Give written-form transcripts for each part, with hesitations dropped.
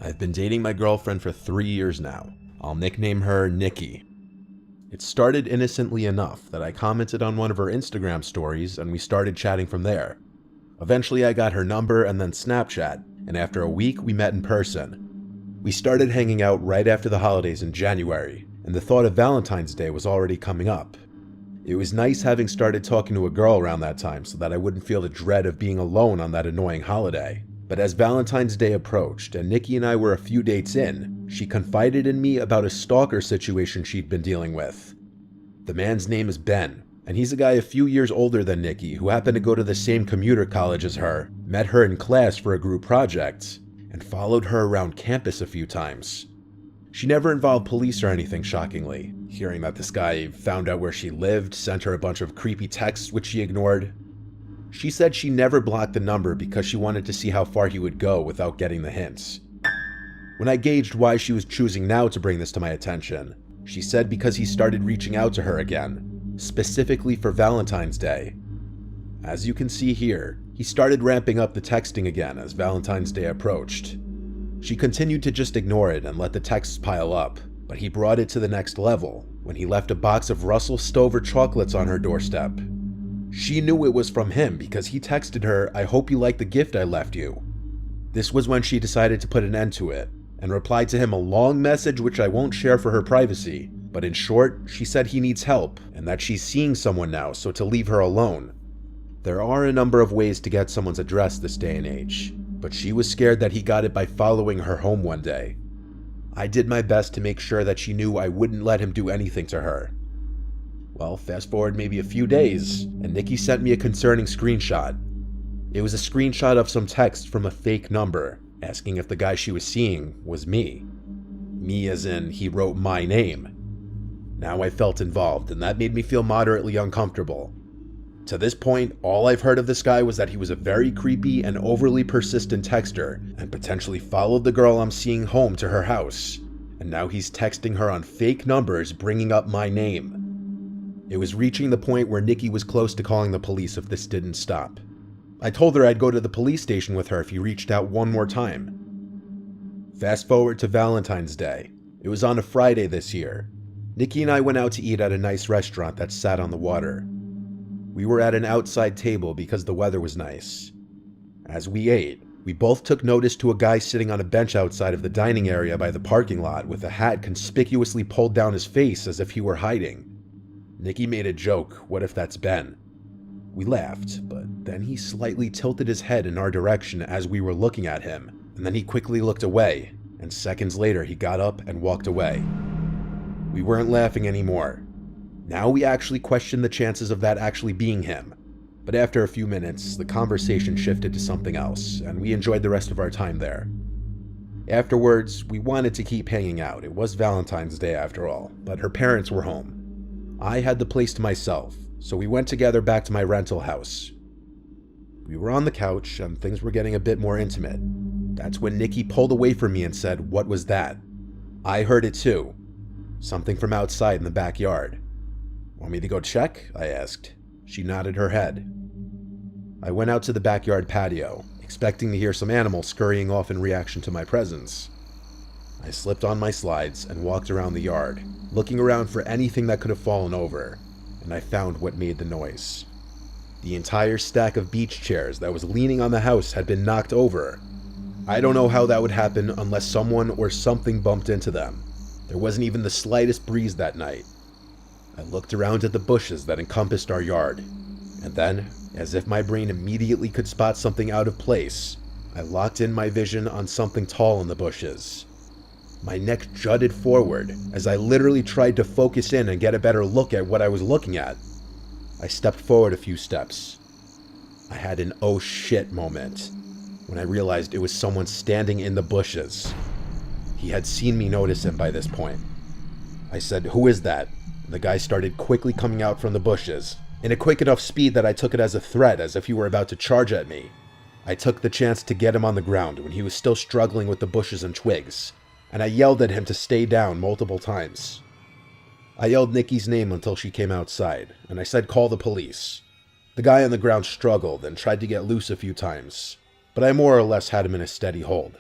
I've been dating my girlfriend for 3 years now. I'll nickname her Nikki. It started innocently enough that I commented on one of her Instagram stories and we started chatting from there. Eventually I got her number and then Snapchat, and after a week we met in person. We started hanging out right after the holidays in January, and the thought of Valentine's Day was already coming up. It was nice having started talking to a girl around that time so that I wouldn't feel the dread of being alone on that annoying holiday. But as Valentine's Day approached and Nikki and I were a few dates in, she confided in me about a stalker situation she'd been dealing with. The man's name is Ben, and he's a guy a few years older than Nikki who happened to go to the same commuter college as her, met her in class for a group project, and followed her around campus a few times. She never involved police or anything, shockingly. Hearing that this guy found out where she lived, sent her a bunch of creepy texts which she ignored. She said she never blocked the number because she wanted to see how far he would go without getting the hints. When I gauged why she was choosing now to bring this to my attention, she said because he started reaching out to her again, specifically for Valentine's Day. As you can see here, he started ramping up the texting again as Valentine's Day approached. She continued to just ignore it and let the texts pile up, but he brought it to the next level when he left a box of Russell Stover chocolates on her doorstep. She knew it was from him because he texted her, "I hope you like the gift I left you." This was when she decided to put an end to it, and replied to him a long message which I won't share for her privacy, but in short, she said he needs help, and that she's seeing someone now, so to leave her alone. There are a number of ways to get someone's address this day and age, but she was scared that he got it by following her home one day. I did my best to make sure that she knew I wouldn't let him do anything to her. Well, fast forward maybe a few days, and Nikki sent me a concerning screenshot. It was a screenshot of some text from a fake number, asking if the guy she was seeing was me. Me as in, he wrote my name. Now I felt involved, and that made me feel moderately uncomfortable. To this point, all I've heard of this guy was that he was a very creepy and overly persistent texter, and potentially followed the girl I'm seeing home to her house. And now he's texting her on fake numbers bringing up my name. It was reaching the point where Nikki was close to calling the police if this didn't stop. I told her I'd go to the police station with her if he reached out one more time. Fast forward to Valentine's Day. It was on a Friday this year. Nikki and I went out to eat at a nice restaurant that sat on the water. We were at an outside table because the weather was nice. As we ate, we both took notice to a guy sitting on a bench outside of the dining area by the parking lot with a hat conspicuously pulled down his face as if he were hiding. Nikki made a joke, "What if that's Ben?" We laughed, but then he slightly tilted his head in our direction as we were looking at him, and then he quickly looked away, and seconds later he got up and walked away. We weren't laughing anymore. Now we actually questioned the chances of that actually being him, but after a few minutes, the conversation shifted to something else, and we enjoyed the rest of our time there. Afterwards, we wanted to keep hanging out. It was Valentine's Day after all, but her parents were home. I had the place to myself, so we went together back to my rental house. We were on the couch, and things were getting a bit more intimate. That's when Nikki pulled away from me and said, "What was that?" I heard it too. Something from outside in the backyard. "Want me to go check?" I asked. She nodded her head. I went out to the backyard patio, expecting to hear some animals scurrying off in reaction to my presence. I slipped on my slides and walked around the yard, looking around for anything that could have fallen over, and I found what made the noise. The entire stack of beach chairs that was leaning on the house had been knocked over. I don't know how that would happen unless someone or something bumped into them. There wasn't even the slightest breeze that night. I looked around at the bushes that encompassed our yard, and then, as if my brain immediately could spot something out of place, I locked in my vision on something tall in the bushes. My neck jutted forward as I literally tried to focus in and get a better look at what I was looking at. I stepped forward a few steps. I had an "oh shit" moment when I realized it was someone standing in the bushes. He had seen me notice him by this point. I said, "Who is that?" And the guy started quickly coming out from the bushes, in a quick enough speed that I took it as a threat, as if he were about to charge at me. I took the chance to get him on the ground when he was still struggling with the bushes and twigs, and I yelled at him to stay down multiple times. I yelled Nikki's name until she came outside, and I said call the police. The guy on the ground struggled and tried to get loose a few times, but I more or less had him in a steady hold.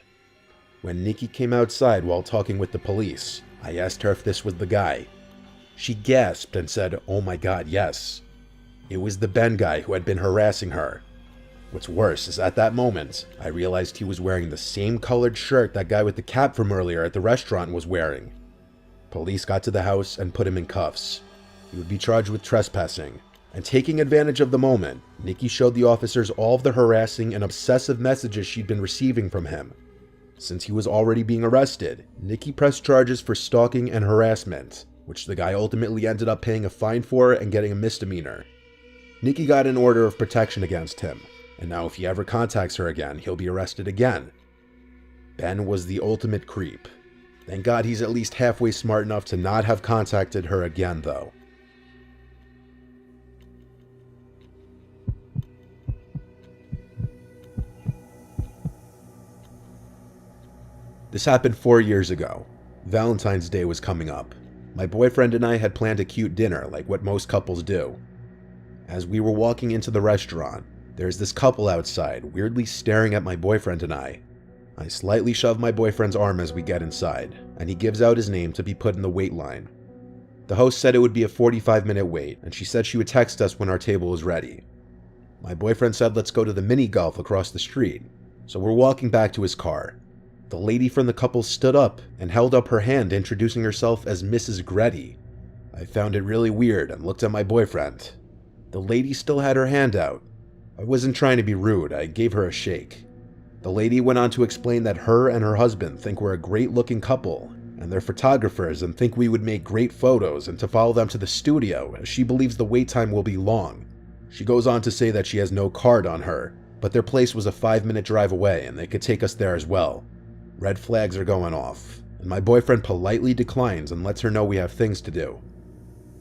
When Nikki came outside while talking with the police, I asked her if this was the guy. She gasped and said, "Oh my God, yes." It was the Ben guy who had been harassing her. What's worse is at that moment, I realized he was wearing the same colored shirt that guy with the cap from earlier at the restaurant was wearing. Police got to the house and put him in cuffs. He would be charged with trespassing. And taking advantage of the moment, Nikki showed the officers all of the harassing and obsessive messages she'd been receiving from him. Since he was already being arrested, Nikki pressed charges for stalking and harassment, which the guy ultimately ended up paying a fine for and getting a misdemeanor. Nikki got an order of protection against him, and now if he ever contacts her again, he'll be arrested again. Ben was the ultimate creep. Thank God he's at least halfway smart enough to not have contacted her again, though. This happened 4 years ago. Valentine's Day was coming up. My boyfriend and I had planned a cute dinner like what most couples do. As we were walking into the restaurant, there's this couple outside weirdly staring at my boyfriend and I. I slightly shove my boyfriend's arm as we get inside, and he gives out his name to be put in the wait line. The host said it would be a 45-minute wait, and she said she would text us when our table was ready. My boyfriend said let's go to the mini golf across the street, so we're walking back to his car. The lady from the couple stood up and held up her hand, introducing herself as Mrs. Gretty. I found it really weird and looked at my boyfriend. The lady still had her hand out. I wasn't trying to be rude, I gave her a shake. The lady went on to explain that her and her husband think we're a great-looking couple, and they're photographers and think we would make great photos, and to follow them to the studio, as she believes the wait time will be long. She goes on to say that she has no card on her, but their place was a 5-minute drive away and they could take us there as well. Red flags are going off, and my boyfriend politely declines and lets her know we have things to do.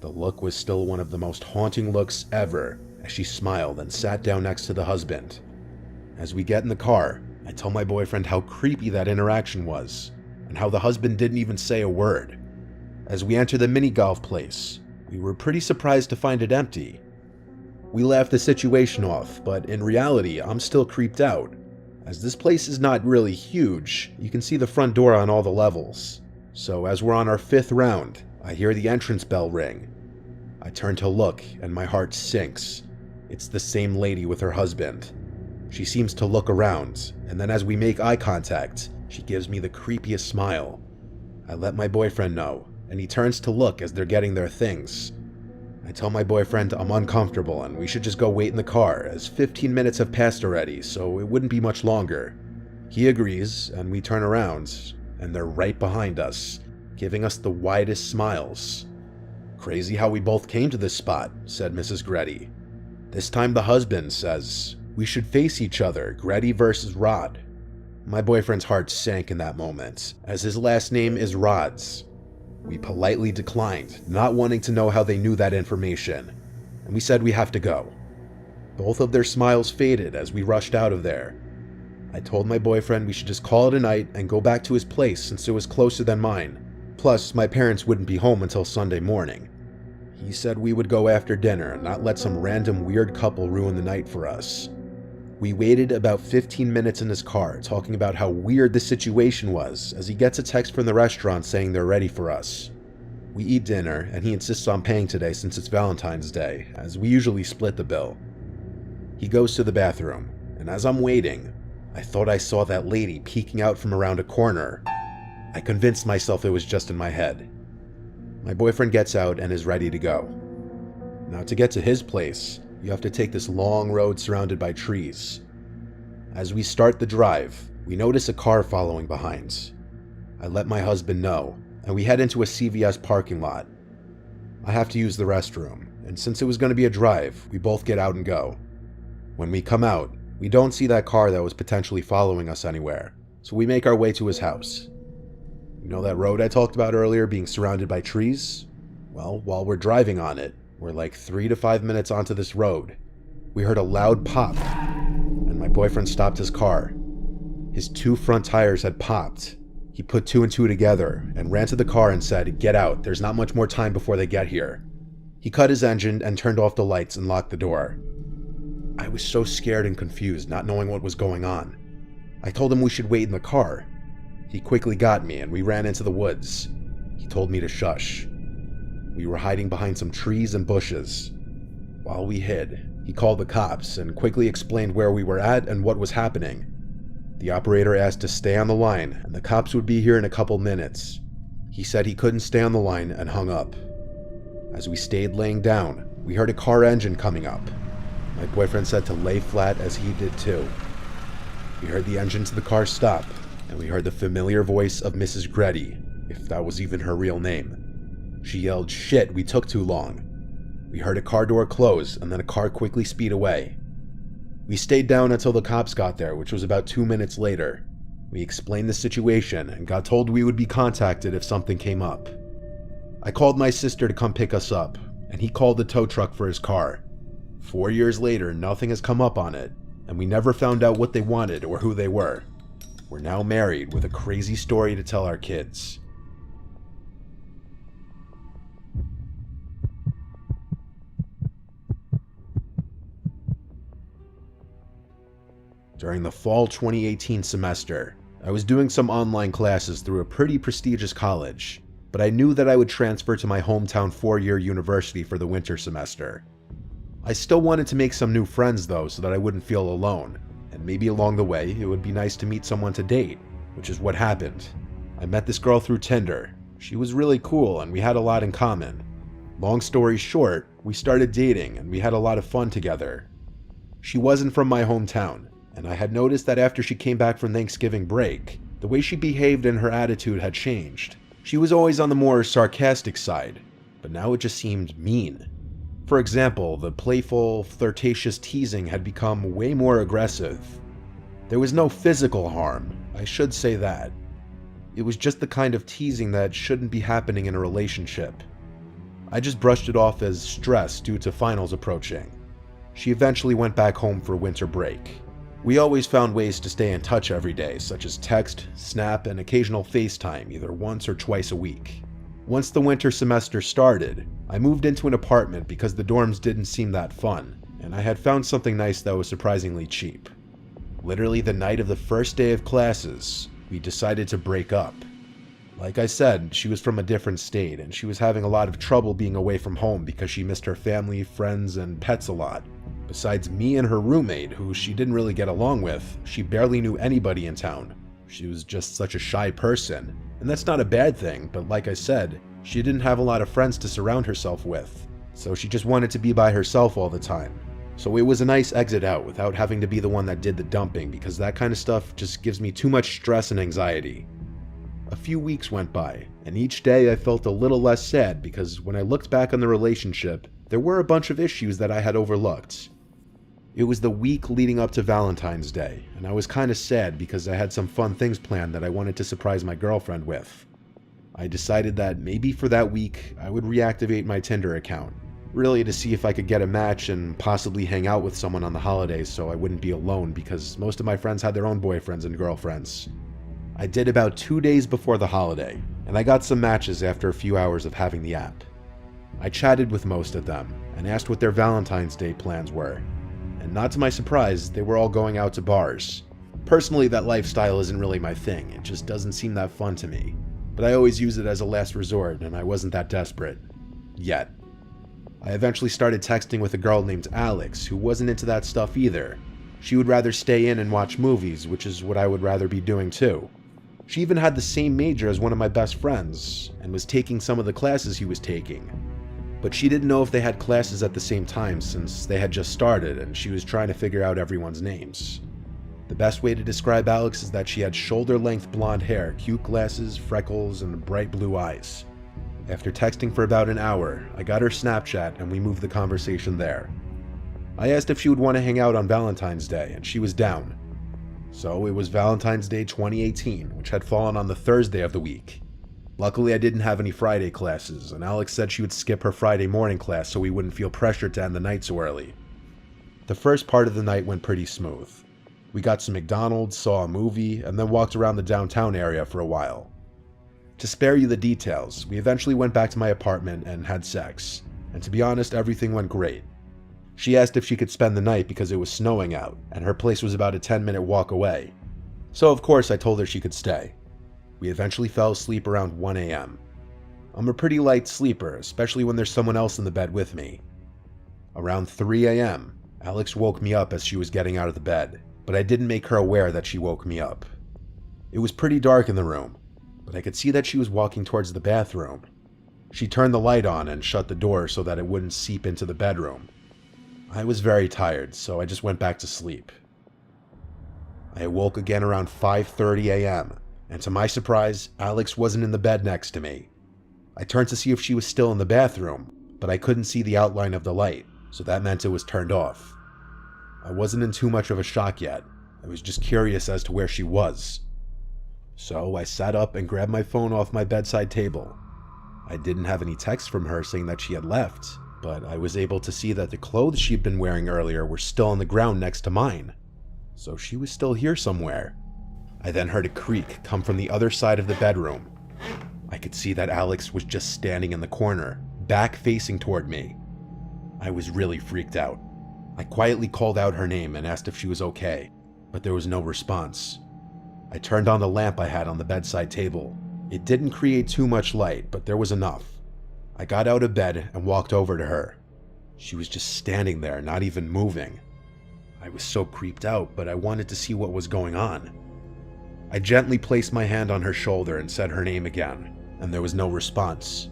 The look was still one of the most haunting looks ever, as she smiled and sat down next to the husband. As we get in the car, I tell my boyfriend how creepy that interaction was, and how the husband didn't even say a word. As we enter the mini golf place, we were pretty surprised to find it empty. We laughed the situation off, but in reality, I'm still creeped out. As this place is not really huge, you can see the front door on all the levels. So as we're on our 5th round, I hear the entrance bell ring. I turn to look, and my heart sinks. It's the same lady with her husband. She seems to look around, and then as we make eye contact, she gives me the creepiest smile. I let my boyfriend know, and he turns to look as they're getting their things. I tell my boyfriend I'm uncomfortable and we should just go wait in the car, as 15 minutes have passed already, so it wouldn't be much longer. He agrees, and we turn around, and they're right behind us, giving us the widest smiles. "Crazy how we both came to this spot," said Mrs. Gretty. This time the husband says, "We should face each other, Gretty versus Rod." My boyfriend's heart sank in that moment, as his last name is Rods. We politely declined, not wanting to know how they knew that information, and we said we have to go. Both of their smiles faded as we rushed out of there. I told my boyfriend we should just call it a night and go back to his place since it was closer than mine. Plus, my parents wouldn't be home until Sunday morning. He said we would go after dinner and not let some random weird couple ruin the night for us. We waited about 15 minutes in his car, talking about how weird the situation was, as he gets a text from the restaurant saying they're ready for us. We eat dinner, and he insists on paying today since it's Valentine's Day, as we usually split the bill. He goes to the bathroom, and as I'm waiting, I thought I saw that lady peeking out from around a corner. I convinced myself it was just in my head. My boyfriend gets out and is ready to go. Now, to get to his place, you have to take this long road surrounded by trees. As we start the drive, we notice a car following behind. I let my husband know, and we head into a CVS parking lot. I have to use the restroom, and since it was going to be a drive, we both get out and go. When we come out, we don't see that car that was potentially following us anywhere, so we make our way to his house. You know that road I talked about earlier being surrounded by trees? Well, while we're driving on it, we're like 3 to 5 minutes onto this road. We heard a loud pop, and my boyfriend stopped his car. His 2 front tires had popped. He put 2 and 2 together and ran to the car and said, "Get out, there's not much more time before they get here." He cut his engine and turned off the lights and locked the door. I was so scared and confused, not knowing what was going on. I told him we should wait in the car. He quickly got me and we ran into the woods. He told me to shush. We were hiding behind some trees and bushes. While we hid, he called the cops and quickly explained where we were at and what was happening. The operator asked to stay on the line and the cops would be here in a couple minutes. He said he couldn't stay on the line and hung up. As we stayed laying down, we heard a car engine coming up. My boyfriend said to lay flat as he did too. We heard the engine to the car stop, and we heard the familiar voice of Mrs. Gretty, if that was even her real name. She yelled, "Shit, we took too long." We heard a car door close, and then a car quickly speed away. We stayed down until the cops got there, which was about 2 minutes later. We explained the situation and got told we would be contacted if something came up. I called my sister to come pick us up, and he called the tow truck for his car. 4 years later, nothing has come up on it, and we never found out what they wanted or who they were. We're now married with a crazy story to tell our kids. During the fall 2018 semester, I was doing some online classes through a pretty prestigious college, but I knew that I would transfer to my hometown 4-year university for the winter semester. I still wanted to make some new friends though, so that I wouldn't feel alone, and maybe along the way it would be nice to meet someone to date, which is what happened. I met this girl through Tinder. She was really cool and we had a lot in common. Long story short, we started dating and we had a lot of fun together. She wasn't from my hometown, and I had noticed that after she came back from Thanksgiving break, the way she behaved and her attitude had changed. She was always on the more sarcastic side, but now it just seemed mean. For example, the playful, flirtatious teasing had become way more aggressive. There was no physical harm, I should say that. It was just the kind of teasing that shouldn't be happening in a relationship. I just brushed it off as stress due to finals approaching. She eventually went back home for winter break. We always found ways to stay in touch every day, such as text, Snap, and occasional FaceTime either once or twice a week. Once the winter semester started, I moved into an apartment because the dorms didn't seem that fun, and I had found something nice that was surprisingly cheap. Literally the night of the first day of classes, we decided to break up. Like I said, she was from a different state, and she was having a lot of trouble being away from home because she missed her family, friends, and pets a lot. Besides me and her roommate, who she didn't really get along with, she barely knew anybody in town. She was just such a shy person, and that's not a bad thing, but like I said, she didn't have a lot of friends to surround herself with, so she just wanted to be by herself all the time. So it was a nice exit out without having to be the one that did the dumping, because that kind of stuff just gives me too much stress and anxiety. A few weeks went by, and each day I felt a little less sad because when I looked back on the relationship, there were a bunch of issues that I had overlooked. It was the week leading up to Valentine's Day, and I was kind of sad because I had some fun things planned that I wanted to surprise my girlfriend with. I decided that maybe for that week, I would reactivate my Tinder account, really to see if I could get a match and possibly hang out with someone on the holidays so I wouldn't be alone because most of my friends had their own boyfriends and girlfriends. I did about 2 days before the holiday, and I got some matches after a few hours of having the app. I chatted with most of them and asked what their Valentine's Day plans were. And not to my surprise, they were all going out to bars. Personally, that lifestyle isn't really my thing, it just doesn't seem that fun to me. But I always use it as a last resort, and I wasn't that desperate. Yet. I eventually started texting with a girl named Alex, who wasn't into that stuff either. She would rather stay in and watch movies, which is what I would rather be doing too. She even had the same major as one of my best friends, and was taking some of the classes he was taking. But she didn't know if they had classes at the same time since they had just started and she was trying to figure out everyone's names. The best way to describe Alex is that she had shoulder-length blonde hair, cute glasses, freckles, and bright blue eyes. After texting for about an hour, I got her Snapchat and we moved the conversation there. I asked if she would want to hang out on Valentine's Day and she was down. So it was Valentine's Day 2018, which had fallen on the Thursday of the week. Luckily, I didn't have any Friday classes, and Alex said she would skip her Friday morning class so we wouldn't feel pressured to end the night so early. The first part of the night went pretty smooth. We got some McDonald's, saw a movie, and then walked around the downtown area for a while. To spare you the details, we eventually went back to my apartment and had sex, and to be honest, everything went great. She asked if she could spend the night because it was snowing out, and her place was about a 10-minute walk away. So of course I told her she could stay. We eventually fell asleep around 1 a.m. I'm a pretty light sleeper, especially when there's someone else in the bed with me. Around 3 a.m., Alex woke me up as she was getting out of the bed, but I didn't make her aware that she woke me up. It was pretty dark in the room, but I could see that she was walking towards the bathroom. She turned the light on and shut the door so that it wouldn't seep into the bedroom. I was very tired, so I just went back to sleep. I awoke again around 5:30 a.m., and to my surprise, Alex wasn't in the bed next to me. I turned to see if she was still in the bathroom, but I couldn't see the outline of the light, so that meant it was turned off. I wasn't in too much of a shock yet. I was just curious as to where she was. So I sat up and grabbed my phone off my bedside table. I didn't have any text from her saying that she had left, but I was able to see that the clothes she'd been wearing earlier were still on the ground next to mine. So she was still here somewhere. I then heard a creak come from the other side of the bedroom. I could see that Alex was just standing in the corner, back facing toward me. I was really freaked out. I quietly called out her name and asked if she was okay, but there was no response. I turned on the lamp I had on the bedside table. It didn't create too much light, but there was enough. I got out of bed and walked over to her. She was just standing there, not even moving. I was so creeped out, but I wanted to see what was going on. I gently placed my hand on her shoulder and said her name again, and there was no response.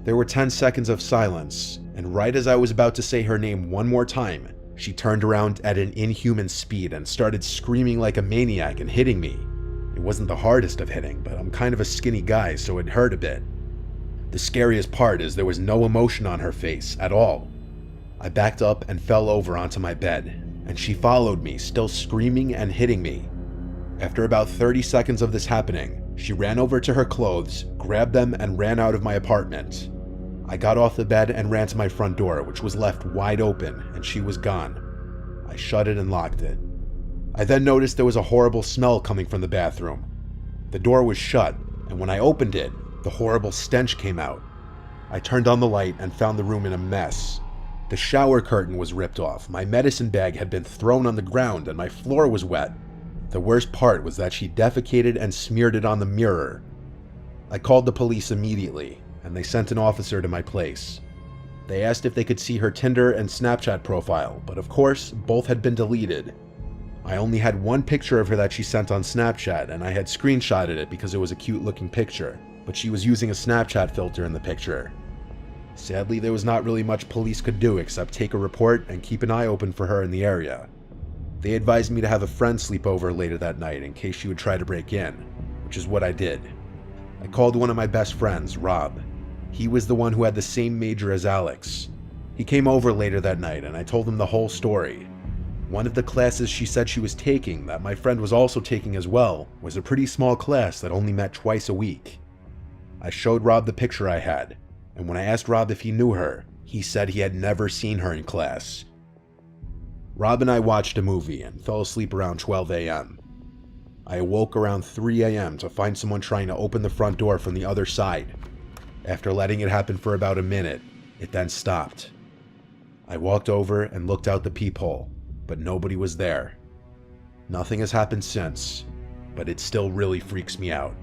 There were 10 seconds of silence, and right as I was about to say her name one more time, she turned around at an inhuman speed and started screaming like a maniac and hitting me. It wasn't the hardest of hitting, but I'm kind of a skinny guy, so it hurt a bit. The scariest part is there was no emotion on her face at all. I backed up and fell over onto my bed, and she followed me, still screaming and hitting me. After about 30 seconds of this happening, she ran over to her clothes, grabbed them, and ran out of my apartment. I got off the bed and ran to my front door, which was left wide open, and she was gone. I shut it and locked it. I then noticed there was a horrible smell coming from the bathroom. The door was shut, and when I opened it, the horrible stench came out. I turned on the light and found the room in a mess. The shower curtain was ripped off, my medicine bag had been thrown on the ground, and my floor was wet. The worst part was that she defecated and smeared it on the mirror. I called the police immediately, and they sent an officer to my place. They asked if they could see her Tinder and Snapchat profile, but of course, both had been deleted. I only had one picture of her that she sent on Snapchat, and I had screenshotted it because it was a cute looking picture, but she was using a Snapchat filter in the picture. Sadly, there was not really much police could do except take a report and keep an eye open for her in the area. They advised me to have a friend sleep over later that night in case she would try to break in, which is what I did. I called one of my best friends, Rob. He was the one who had the same major as Alex. He came over later that night and I told him the whole story. One of the classes she said she was taking, that my friend was also taking as well, was a pretty small class that only met twice a week. I showed Rob the picture I had, and when I asked Rob if he knew her, he said he had never seen her in class. Rob and I watched a movie and fell asleep around 12 a.m. I awoke around 3 a.m. to find someone trying to open the front door from the other side. After letting it happen for about a minute, it then stopped. I walked over and looked out the peephole, but nobody was there. Nothing has happened since, but it still really freaks me out.